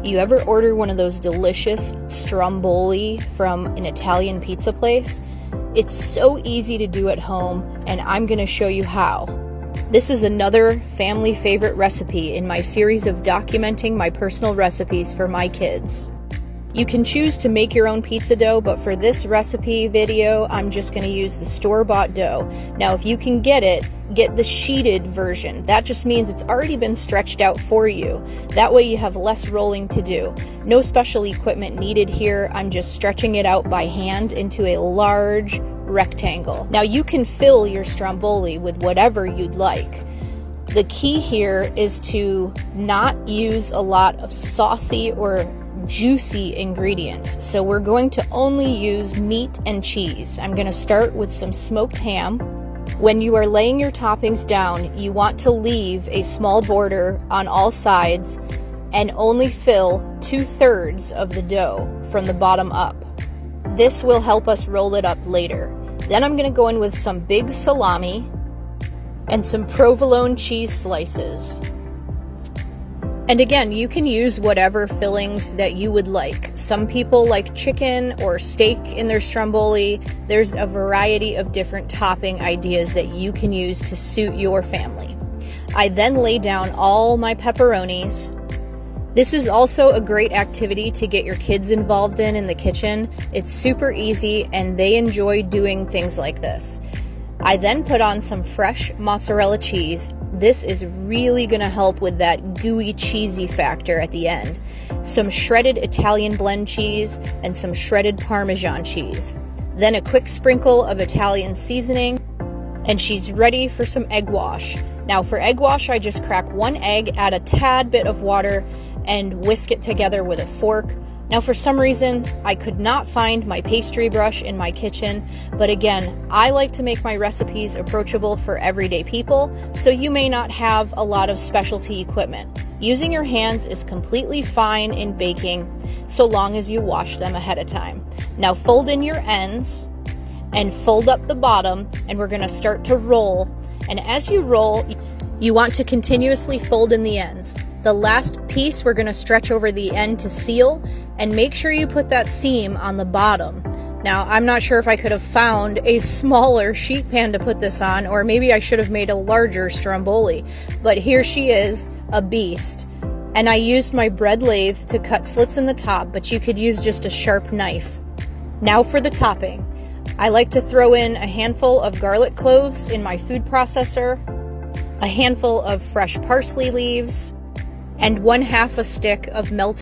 You ever order one of those delicious Stromboli from an Italian pizza place? It's so easy to do at home, and I'm going to show you how. This is another family favorite recipe in my series of documenting my personal recipes for my kids. You can choose to make your own pizza dough, but for this recipe video, I'm just going to use the store-bought dough. Now, if you can get it, get the sheeted version. That just means it's already been stretched out for you. That way you have less rolling to do. No special equipment needed here. I'm just stretching it out by hand into a large rectangle. Now, you can fill your Stromboli with whatever you'd like. The key here is to not use a lot of saucy or juicy ingredients. So we're going to only use meat and cheese. I'm going to start with some smoked ham. When you are laying your toppings down, you want to leave a small border on all sides and only fill 2/3 of the dough from the bottom up. This will help us roll it up later. Then I'm going to go in with some big salami and some provolone cheese slices. And again, you can use whatever fillings that you would like. Some people like chicken or steak in their Stromboli. There's a variety of different topping ideas that you can use to suit your family. I then lay down all my pepperonis. This is also a great activity to get your kids involved in the kitchen. It's super easy and they enjoy doing things like this. I then put on some fresh mozzarella cheese. This is really going to help with that gooey, cheesy factor at the end. Some shredded Italian blend cheese and some shredded Parmesan cheese. Then a quick sprinkle of Italian seasoning, and she's ready for some egg wash. Now for egg wash, I just crack one egg, add a tad bit of water, and whisk it together with a fork. Now for some reason, I could not find my pastry brush in my kitchen, but again, I like to make my recipes approachable for everyday people, so you may not have a lot of specialty equipment. Using your hands is completely fine in baking, so long as you wash them ahead of time. Now fold in your ends and fold up the bottom, and we're gonna start to roll. And as you roll, you want to continuously fold in the ends. The last piece we're going to stretch over the end to seal, and make sure you put that seam on the bottom. Now, I'm not sure if I could have found a smaller sheet pan to put this on, or maybe I should have made a larger Stromboli, but here she is, a beast. And I used my bread lathe to cut slits in the top, but you could use just a sharp knife. Now for the topping. I like to throw in a handful of garlic cloves in my food processor, a handful of fresh parsley leaves, and 1/2 a stick of melted